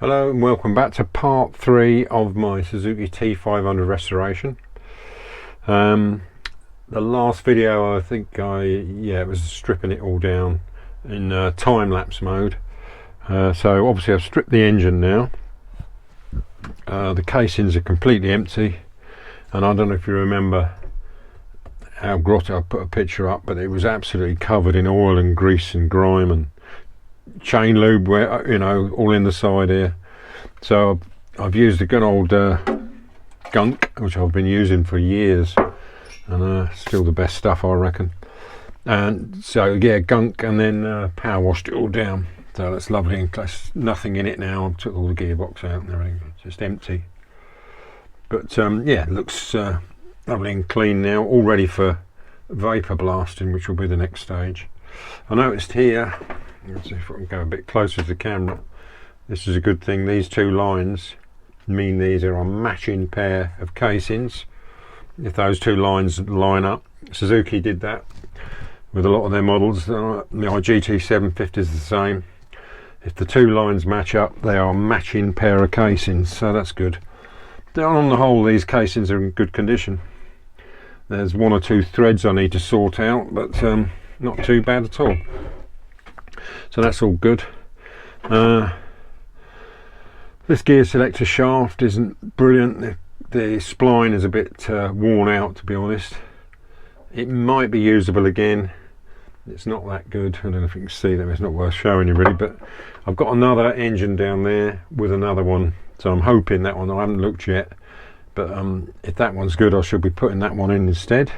Hello and welcome back to part 3 of my Suzuki T500 restoration. The last video I think it was stripping it all down in time-lapse mode. So obviously I've stripped the engine now. The casings are completely empty, and I don't know if you remember how grotto, I put a picture up, but it was absolutely covered in oil and grease and grime and chain lube, where all in the side here. So I've used a good old gunk, which I've been using for years, and still the best stuff, I reckon. And so yeah, gunk, and then power washed it all down. So that's lovely, and there's nothing in it now. I took all the gearbox out and everything, it's just empty. But yeah, it looks lovely and clean now, all ready for vapor blasting, which will be the next stage. I noticed here, let's see if I can go a bit closer to the camera. This is a good thing. These two lines mean these are a matching pair of casings. If those two lines line up, Suzuki did that with a lot of their models. My GT750 is the same. If the two lines match up, they are a matching pair of casings, so that's good. On the whole, these casings are in good condition. There's one or two threads I need to sort out, but not too bad at all. So that's all good. This gear selector shaft isn't brilliant. The spline is a bit worn out, to be honest. It might be usable again. It's not that good. I don't know if you can see them. It's not worth showing you really, but I've got another engine down there with another one, so I'm hoping that one, I haven't looked yet, but if that one's good, I should be putting that one in instead.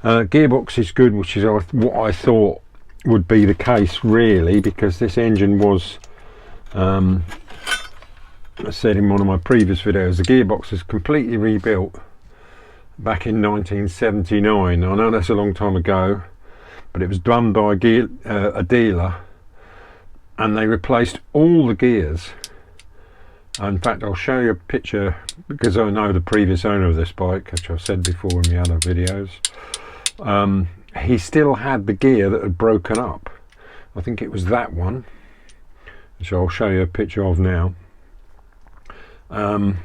Gearbox is good, which is what I thought would be the case really, because this engine was, I said in one of my previous videos, the gearbox is completely rebuilt back in 1979. I know that's a long time ago, but it was done by a dealer, and they replaced all the gears. In fact, I'll show you a picture, because I know the previous owner of this bike, which I've said before in the other videos. He still had the gear that had broken up. I think it was that one, which I'll show you a picture of now. And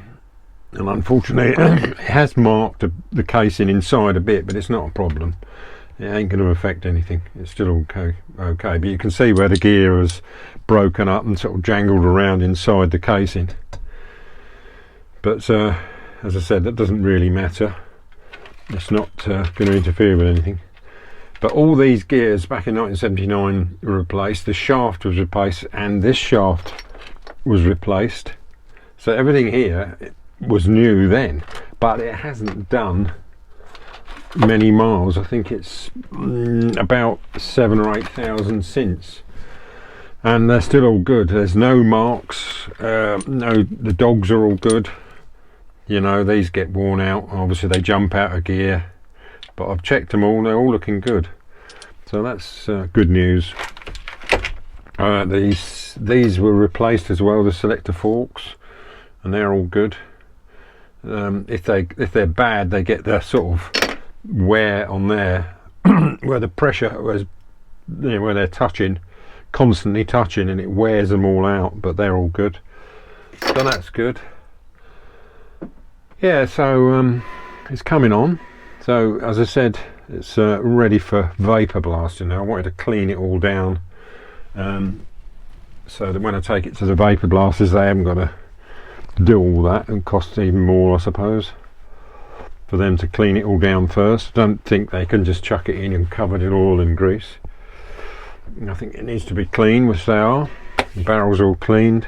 unfortunately it has marked the casing inside a bit, but it's not a problem. It ain't going to affect anything. It's still okay. But you can see where the gear has broken up and sort of jangled around inside the casing. But as I said, that doesn't really matter. It's not going to interfere with anything. But all these gears back in 1979 were replaced. The shaft was replaced, and this shaft was replaced. So everything here was new then, but it hasn't done many miles. I think it's about 7,000 or 8,000 since, and they're still all good. There's no marks. No, the dogs are all good. These get worn out, obviously they jump out of gear, but I've checked them all, they're all looking good, so that's good news. These were replaced as well, the selector forks, and they're all good. If they're bad, they get the sort of wear on there where the pressure was, where they're constantly touching, and it wears them all out, but they're all good, so that's good. Yeah, so it's coming on. So as I said, it's ready for vapor blasting now. I wanted to clean it all down, so that when I take it to the vapor blasters, they haven't got to do all that, and cost even more, I suppose, for them to clean it all down first. I don't think they can just chuck it in and cover it all in grease. I think it needs to be clean, which they are. The barrel's all cleaned.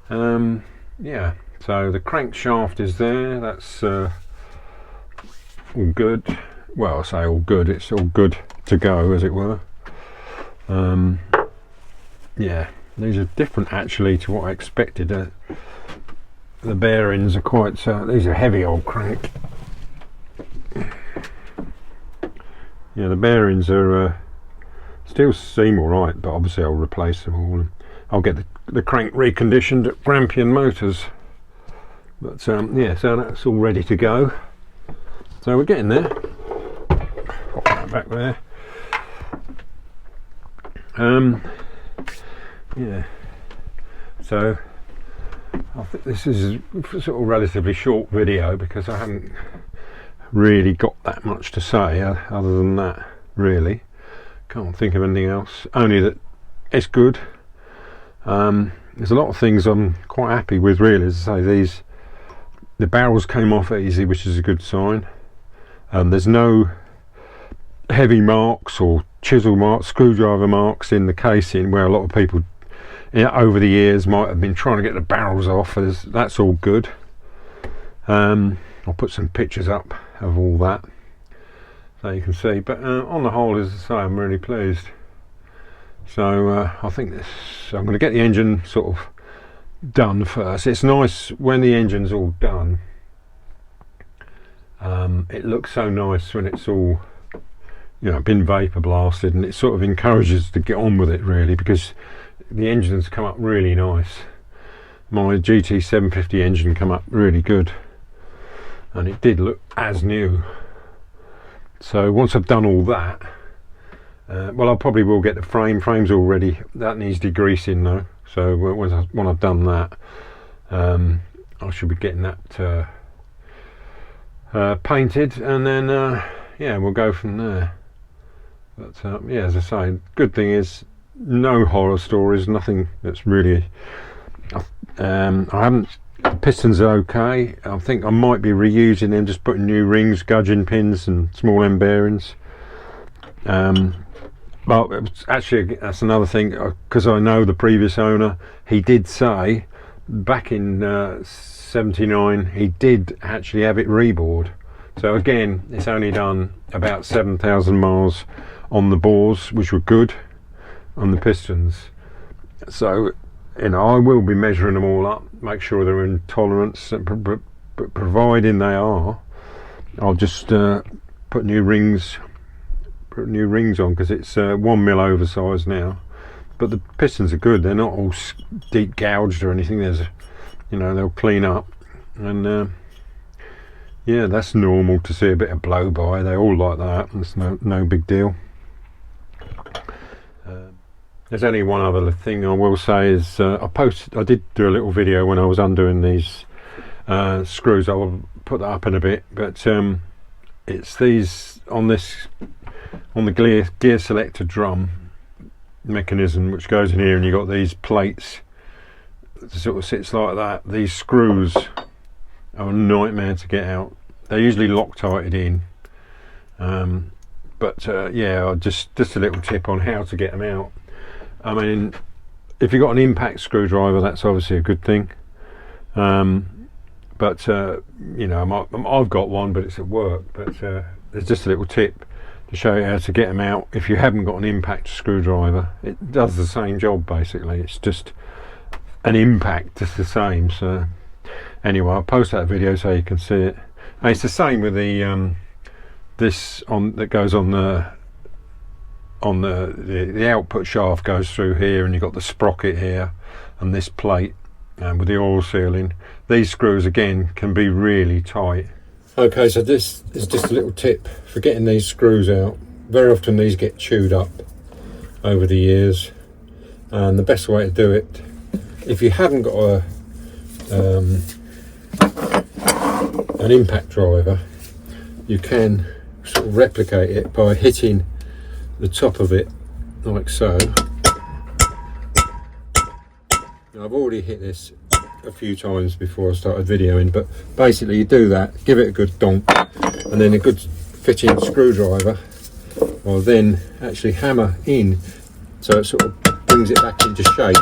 Yeah, so the crankshaft is there. That's all good. Well, I say all good, it's all good to go, as it were. Yeah, these are different actually to what I expected. The bearings are quite, these are heavy old crank. Yeah, the bearings are still seem alright, but obviously I'll replace them all, and I'll get the crank reconditioned at Grampian Motors. But yeah, so that's all ready to go. So we're getting there. Pop that back there. Yeah. So I think this is a sort of relatively short video because I haven't really got that much to say other than that. Really can't think of anything else, only that it's good. There's a lot of things I'm quite happy with, really. As I say, the barrels came off easy, which is a good sign. There's no heavy marks or chisel marks, screwdriver marks in the casing, where a lot of people over the years might have been trying to get the barrels off. That's all good. I'll put some pictures up of all that so you can see, but on the whole, as I say, I'm really pleased. So I think I'm going to get the engine sort of done first. It's nice when the engine's all done. It looks so nice when it's all, you know, been vapor blasted, and it sort of encourages to get on with it, really, because the engine's come up really nice. My GT750 engine come up really good, and it did look as new. So once I've done all that, well, I probably will get the frame's already, that needs degreasing though, so when I've done that, I should be getting that painted, and then yeah, we'll go from there. But yeah, as I say, good thing is no horror stories, nothing that's really I haven't, the pistons are okay. I think I might be reusing them, just putting new rings, gudgeon pins and small end bearings. Well, actually, that's another thing, because I know the previous owner, he did say back in 79 he did actually have it rebored. So again, it's only done about 7,000 miles on the bores, which were good on the pistons. So, you know, I will be measuring them all up, make sure they're in tolerance, but providing they are, I'll just put new rings on, because it's 1 mil oversized now. But the pistons are good, they're not all deep gouged or anything. There's, you know, they'll clean up, and yeah, that's normal to see a bit of blow by. They all like that, it's no big deal. There's only one other thing I will say is I did do a little video when I was undoing these screws. I will put that up in a bit, but it's these on the gear selector drum mechanism, which goes in here, and you've got these plates that sort of sits like that. These screws are a nightmare to get out. They're usually Loctited in, but yeah, just a little tip on how to get them out. I mean, if you've got an impact screwdriver, that's obviously a good thing, but you know, I've got one, but it's at work. But there's just a little tip to show you how to get them out if you haven't got an impact screwdriver. It does the same job basically, it's just an impact, just the same. So anyway, I'll post that video so you can see it. And it's the same with the this that goes on the output shaft, goes through here, and you've got the sprocket here and this plate, and with the oil sealing, these screws again can be really tight. Okay, so this is just a little tip for getting these screws out. Very often these get chewed up over the years, and the best way to do it, if you haven't got an impact driver, you can sort of replicate it by hitting the top of it like so. Now, I've already hit this a few times before I started videoing, but basically you do that, give it a good donk, and then a good fitting screwdriver will then actually hammer in so it sort of brings it back into shape,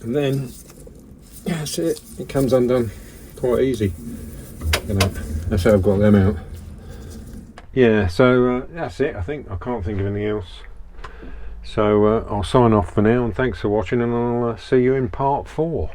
and then that's it, it comes undone quite easy. You know, that's how I've got them out. Yeah, so that's it. I think I can't think of anything else, so I'll sign off for now, and thanks for watching, and I'll see you in part 4.